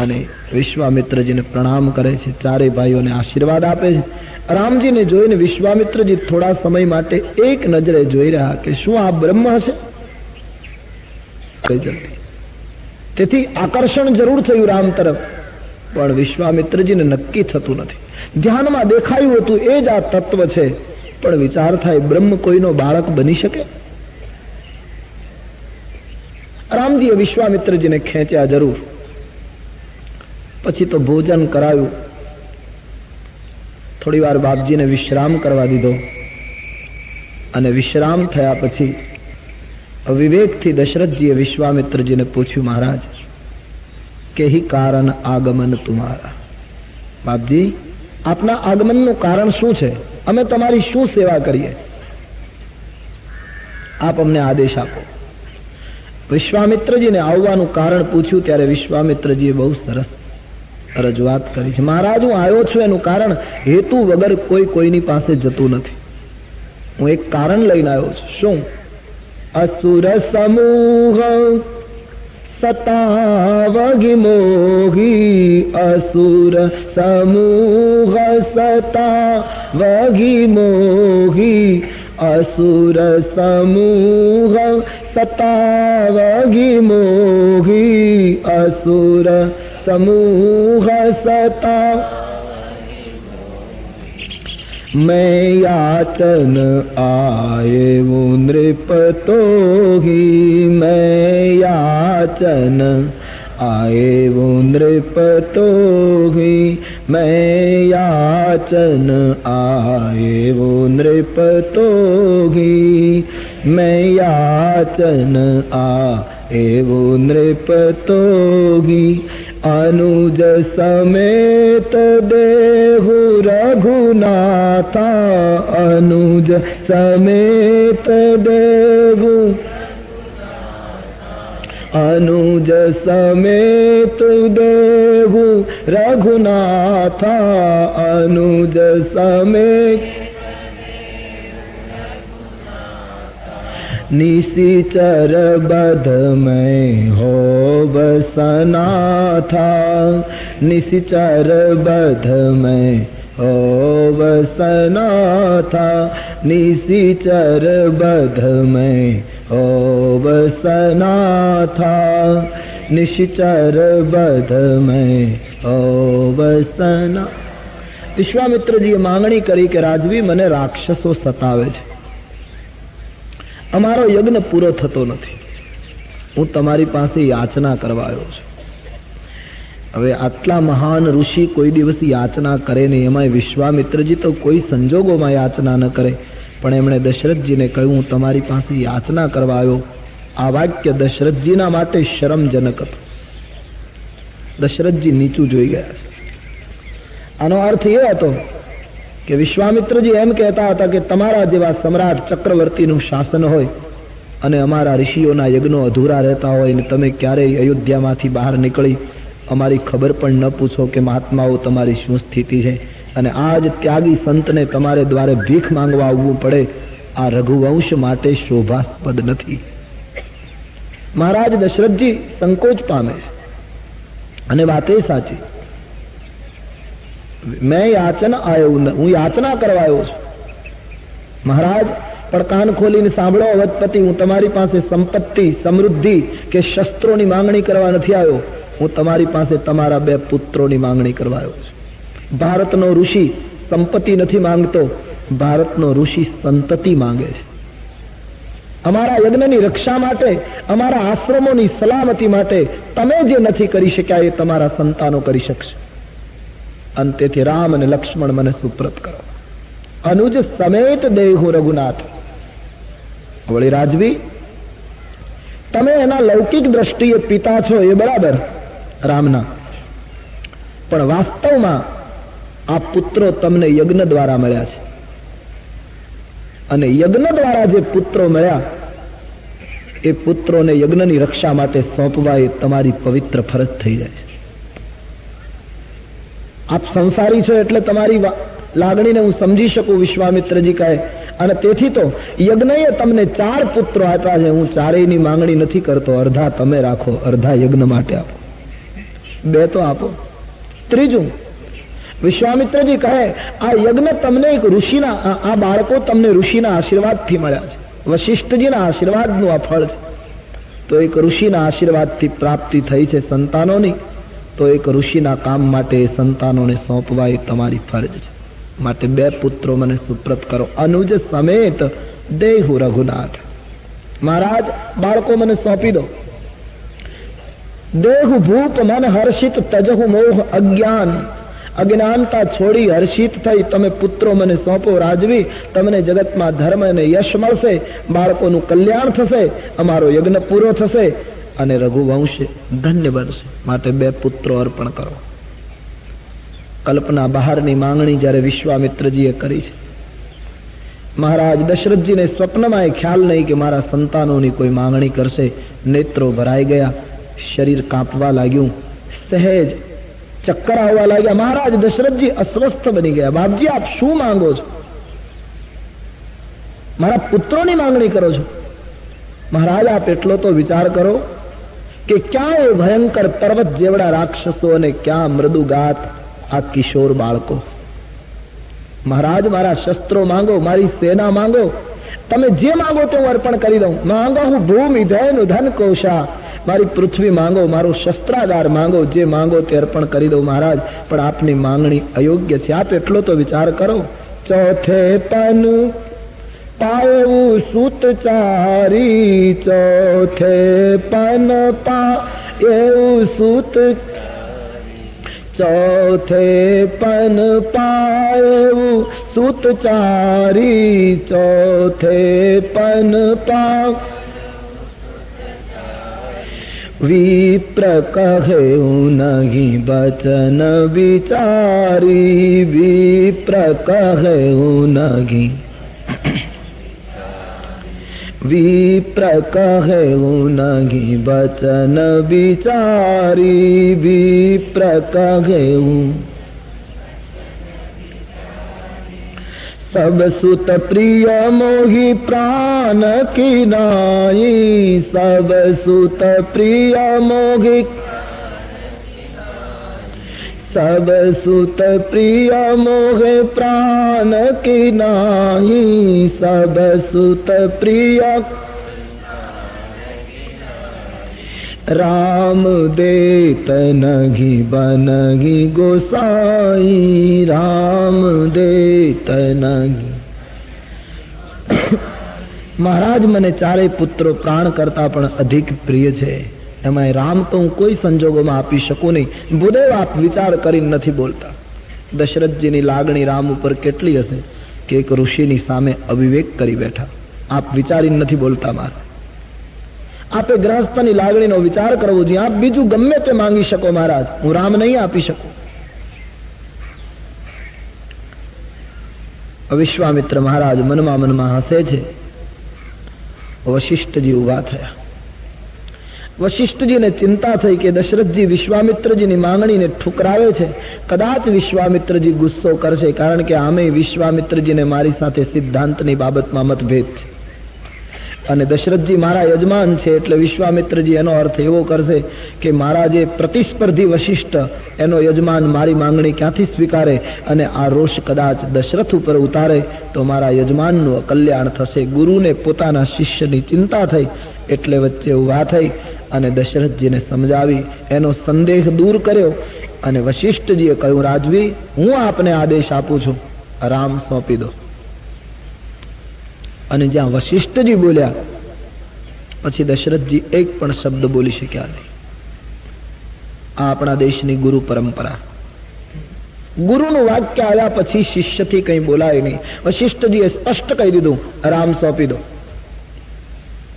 અને વિશ્વામિત્રજીને પ્રણામ કરે છે. ચારે ભાઈઓને આશીર્વાદ આપે છે. રામજીને જોઈને વિશ્વામિત્રજી થોડા સમય માટે એક નજરે જોઈ રહ્યા કે શું આ બ્રહ્મ હશે. તેથી આકર્ષણ જરૂર થયું રામ તરફ, પણ વિશ્વામિત્રજીને નક્કી થતું નથી. ધ્યાનમાં દેખાયું હતું એ જ આ તત્વ છે, પણ વિચાર થાય બ્રહ્મ કોઈનો બાળક બની શકે? રામજીએ વિશ્વામિત્રજીને ખેંચ્યા જરૂર. પછી તો ભોજન કરાયું. થોડી વાર બાપજીને વિશ્રામ કરવા દીધો અને વિશ્રામ થયા પછી વિવેકથી દશરથજીએ વિશ્વામિત્રજીને પૂછ્યું, મહારાજ કેહી કારણ આગમન તુમારા. બાપજી આપના આગમનનું કારણ શું છે? અમે તમારી શું સેવા કરીએ? આપ અમને આદેશ આપો. વિશ્વામિત્રજીને આવવાનું કારણ પૂછ્યું ત્યારે વિશ્વામિત્રજીએ બહુ સરસ રજૂઆત કરી છે. મહારાજ હું આવ્યો છું એનું કારણ હેતુ વગર કોઈની પાસે જતું નથી. હું એક કારણ લઈને આવ્યો છું. શું? અસુર સમૂહ સતાવગી મોગી, અસુર સમૂહ સતાવગી મોગી, અસુર સમૂહ સતાવગી મોગી, અસુર સમૂહ સતા. मैं याचन आए वो नृप तो ही, मैं याचन आए वो नृप तो ही, मैं याचन आए वो नृप तो ही, मैं याचन आए वो नृप तो ही। अनुज समेत देहु रघुनाथा, अनुज समेत देहु, अनुज समेत देहु रघुनाथा, अनुज समेत निशिचर बध में हो बसना था, निशिचर बध में हो बसना था, निशिचर बध में हो बसना था, निशिचर बध में हो बसना। વિશ્વામિત્રજીએ માંગણી કરી કે રાજવી મને રાક્ષસો સતાવે છે, અમારો યજ્ઞ પૂરો થતો નથી, હું તમારી પાસે યાચના કરવા આવ્યો છું. હવે આટલા મહાન ઋષિ કોઈ દિવસ યાચના કરે નહીં, એમાં વિશ્વામિત્રજી તો કોઈ સંજોગોમાં યાચના ન કરે, પણ એમણે દશરથજીને કહ્યું હું તમારી પાસે યાચના કરવા આવ્યો. આ વાક્ય દશરથજીના માટે શરમજનક હતું. દશરથજી નીચું જોઈ ગયા છે. આનો અર્થ એ હતો કે વિશ્વામિત્રજી એમ કહેતા હતા કે તમારા જેવા સમ્રાટ ચક્રવર્તીનું શાસન હોય અને અમારા ઋષિઓના યજ્ઞો અધૂરા રહેતા હોય ને તમે ક્યારેય અયોધ્યામાંથી બહાર નીકળી અમારી ખબર પણ ન પૂછો કે મહાત્માઓ તમારી શું સ્થિતિ છે, અને આજ ત્યાગી સંતને તમારે દ્વારે ભીખ માંગવા આવવું પડે, આ રઘુવંશ માટે શોભાસ્પદ નથી. મહારાજ દશરથજી સંકોચ પામે અને વાત એ સાચી. मैं याचन आयो, હું યાચના કરવા આવ્યો છું. મહારાજ પણ કાન ખોલીને સાંભળો અવધપતિ, હું તમારી પાસે સંપત્તિ સમૃદ્ધિ કે શસ્ત્રોની માંગણી કરવા નથી આવ્યો, હું તમારી પાસે તમારા 2 પુત્રોની માંગણી કરવા આવ્યો છું. ભારતનો ઋષિ સંપત્તિ નથી માંગતો, ભારતનો ઋષિ સંતતિ માંગે છે. અમારા યજ્ઞની રક્ષા માટે, અમારા આશ્રમોની સલામતી માટે તમે જે નથી કરી શક્યા એ તમારા સંતાનો કરી શકશે. અને તેથી રામ અને લક્ષ્મણ મને સુપ્રત કરો. અનુજ સમેત દેહુ રઘુનાથ. વળી રાજવી તમે એના લૌકિક દ્રષ્ટિએ પિતા છો એ બરાબર રામના, પણ વાસ્તવમાં આ પુત્રો તમને યજ્ઞ દ્વારા મળ્યા છે, અને યજ્ઞ દ્વારા જે પુત્રો મળ્યા એ પુત્રોને યજ્ઞની રક્ષા માટે સોંપવા એ તમારી પવિત્ર ફરજ થઈ જાય છે. આપ સંસારી છો એટલે તમારી લાગણીને હું સમજી શકું, વિશ્વામિત્રજી કહે, અને તેથી તો યજ્ઞએ તમને 4 પુત્રો આપ્યા છે. હું ચારેયની માંગણી નથી કરતો, અડધા તમે રાખો, અડધા યજ્ઞ માટે આપો, 2 તો આપો. ત્રીજું, વિશ્વામિત્રજી કહે આ યજ્ઞ તમને એક ઋષિના, આ બાળકો તમને ઋષિના આશીર્વાદથી મળ્યા છે, વશિષ્ઠજીના આશીર્વાદનું આ ફળ છે. તો એક ઋષિના આશીર્વાદથી પ્રાપ્તિ થઈ છે સંતાનોની, તો એક ઋષિના કામ માટે સંતાનોને સોંપવા એ તમારી ફરજ છે. માટે 2 પુત્રો મને સુપ્રત કરો. અનુજ સમેત દેહુ રઘુનાથ. મહારાજ બાળકો મને સોંપી દો. દેહુ ભૂપ મન હર્ષિત તજહુ મોહ અજ્ઞાન. અજ્ઞાનતા છોડી હર્ષિત થઈ તમે પુત્રો મને સોંપો. રાજવી તમને જગતમાં ધર્મ અને યશ મળશે, બાળકોનું કલ્યાણ થશે, અમારો યજ્ઞ પૂરો થશે અને રઘુવંશ ધન્ય બનશે. માટે 2 પુત્રો અર્પણ કરો. કલ્પના બહારની માંગણી જ્યારે વિશ્વામિત્રજીએ કરી છે, મહારાજ દશરથજીને સ્વપ્નમાં એ ખ્યાલ નહીં કે મારા સંતાનોની કોઈ માંગણી કરશે. નેત્રો ભરાઈ ગયા, શરીર કાંપવા લાગ્યું, સહેજ ચક્કર આવવા લાગ્યા. મહારાજ દશરથજી અસ્વસ્થ બની ગયા. બાપજી આપ શું માંગો છો? મારા પુત્રોની માંગણી કરો છો? મહારાજ આપ એટલો તો વિચાર કરો કે ક્યાં એ ભયંકર પર્વત જેવડા રાક્ષસો અને ક્યાં મૃદુગાત આ કિશોર બાળકો. મહારાજ મારા શસ્ત્રો માંગો, મારી સેના માંગો, તમે જે માંગો તે હું અર્પણ કરી દઉં. માંગો હું ભૂમિ ધન ધન કોશા, મારી પૃથ્વી માંગો, મારો શસ્ત્રાગાર માંગો, જે માંગો તે અર્પણ કરી દઉં મહારાજ. પણ આપની માંગણી અયોગ્ય છે. આપ એટલો તો વિચાર કરો ચોથે પન પાયું સૂતચારી, ચોથે પન પાયું સૂત, ચોથે પન પાયું સૂતચારી, ચોથે પન પા વિપ્ર કહ્યું નહીં બચન વિચારી, વિપ્ર કહ્યું નહીં, વિપ્ર કહ્યું નહીં બચન વિચારી, વિપ્ર કહ્યું सब सुत प्रिय मोहि प्राण की नाई, सब सुत प्रिय मोहि, सब सुत प्रिय मोहे प्राण की नाई, सब सुत प्रिय राम देत नहीं बनगी गोसाई, राम देत नहीं। महाराज મને ચારે પુત્રો પ્રાણ કરતા પણ અધિક પ્રિય છે, એમાં રામ તો હું કોઈ સંજોગોમાં આપી શકું નહીં. ભૂદેવ આપ વિચાર કરીને નથી બોલતા. દશરથજીની લાગણી રામ ઉપર કેટલી હશે કે એક ઋષિની સામે અવિવેક કરી બેઠા. આપ વિચારીને નથી બોલતા. મારે આપે ગ્રહસ્થની લાગણીનો વિચાર કરવો જોઈએ. આપ બીજું ગમે તે માંગી શકો મહારાજ, હું રામ નહીં આપી શકું. વિશ્વામિત્ર મહારાજ મનમાં મનમાં હસે છે. વશિષ્ઠજી ઉભા થયા. વશિષ્ઠજીને ચિંતા થઈ કે દશરથજી વિશ્વામિત્રજીની માંગણીને ઠુકરાવે છે. કદાચ વિશ્વામિત્રજી ગુસ્સો કરશે, કારણ કે આમે વિશ્વામિત્રજીને મારી સાથે સિદ્ધાંતની બાબતમાં મતભેદ છે, અને દશરથજી મારા યજમાન છે, એટલે વિશ્વામિત્રજી એનો અર્થ એવો કરશે કે મારા જે પ્રતિસ્પર્ધી વશિષ્ઠ એનો યજમાન મારી માંગણી ક્યાંથી સ્વીકારે, અને આ રોષ કદાચ દશરથ ઉપર ઉતારે તો મારા યજમાનનું અકલ્યાણ થશે. ગુરુને પોતાના શિષ્યની ચિંતા થઈ, એટલે વચ્ચે ઉભા થઈ અને દશરથજીને સમજાવી, એનો સંદેહ દૂર કર્યો. અને વશિષ્ઠજીએ કહ્યું, રાજવી, હું આપને આદેશ આપું છું, રામ સોંપી દો. અને જ્યાં વશિષ્ઠજી બોલ્યા પછી દશરથજી એક પણ શબ્દ બોલી શક્યા નહીં. આ આપણા દેશની ગુરુ પરંપરા. ગુરુનું વાક્ય આવ્યા પછી શિષ્યથી કંઈ બોલાય નહીં. વશિષ્ઠજીએ સ્પષ્ટ કહી દીધું, રામ સોંપી દો.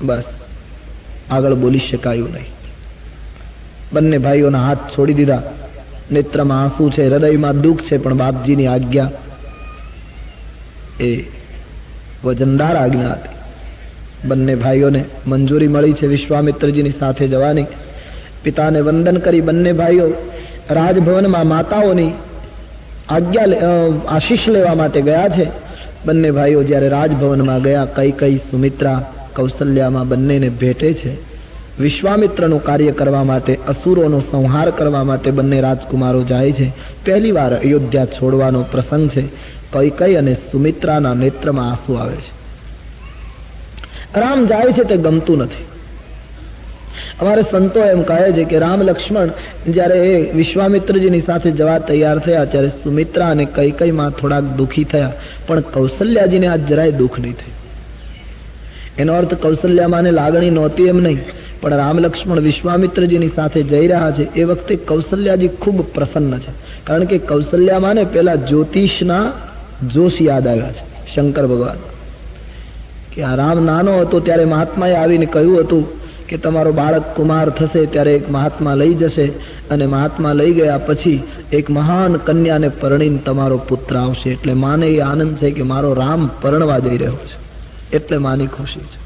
બસ આગળ બોલી શકાયું નહીં. બંને ભાઈઓના હાથ છોડી દીધા. નેત્રમાં આંસુ છે, હૃદયમાં દુઃખ છે, પણ બાપજીની આજ્ઞા એ વજનદાર આજ્ઞા હતી. બંને ભાઈઓને મંજૂરી મળી છે વિશ્વામિત્રજીની સાથે જવાની. પિતાને વંદન કરી બંને ભાઈઓ રાજભવનમાં માતાઓની આશીષ લેવા માટે ગયા છે. બંને ભાઈઓ જ્યારે રાજભવનમાં ગયા, કૈકેયી, સુમિત્રા, કૌશલ્યામાં બંનેને ભેટે છે. વિશ્વામિત્રનું કાર્ય કરવા માટે, અસુરોનો સંહાર કરવા માટે બંને રાજકુમારો જાય છે. પહેલી વાર અયોધ્યા છોડવાનો પ્રસંગ છે. કૈકેયી અને સુમિત્રાના નેત્રમાં આંસુ આવે છે. રામ જાય છે તે ગમતું નથી. અમારે સંતો એમ કહે છે કે રામ લક્ષ્મણ જ્યારે એ વિશ્વામિત્રજીની સાથે જવા તૈયાર થયા ત્યારે સુમિત્રા અને કૈકેયીમાં થોડાક દુઃખી થયા, પણ કૌશલ્યાજીને આજ જરાય દુઃખ નહીં થયું. એનો અર્થ કૌશલ્યામાને લાગણી નહોતી એમ નહીં, પણ રામ લક્ષ્મણ વિશ્વામિત્રજીની સાથે જઈ રહ્યા છે એ વખતે કૌશલ્યાજી ખૂબ પ્રસન્ન છે. કારણ કે કૌશલ્યામાને પેલા જ્યોતિષના જોશ યાદ આવ્યા છે. શંકર ભગવાન કે આ રામ નાનો હતો ત્યારે મહાત્માએ આવીને કહ્યું હતું કે તમારો બાળક કુમાર થશે ત્યારે એક મહાત્મા લઈ જશે, અને મહાત્મા લઈ ગયા પછી એક મહાન કન્યાને પરણીને તમારો પુત્ર આવશે. એટલે માને એ આનંદ છે કે મારો રામ પરણવા જઈ રહ્યો છે, એટલે માની ખુશી છે.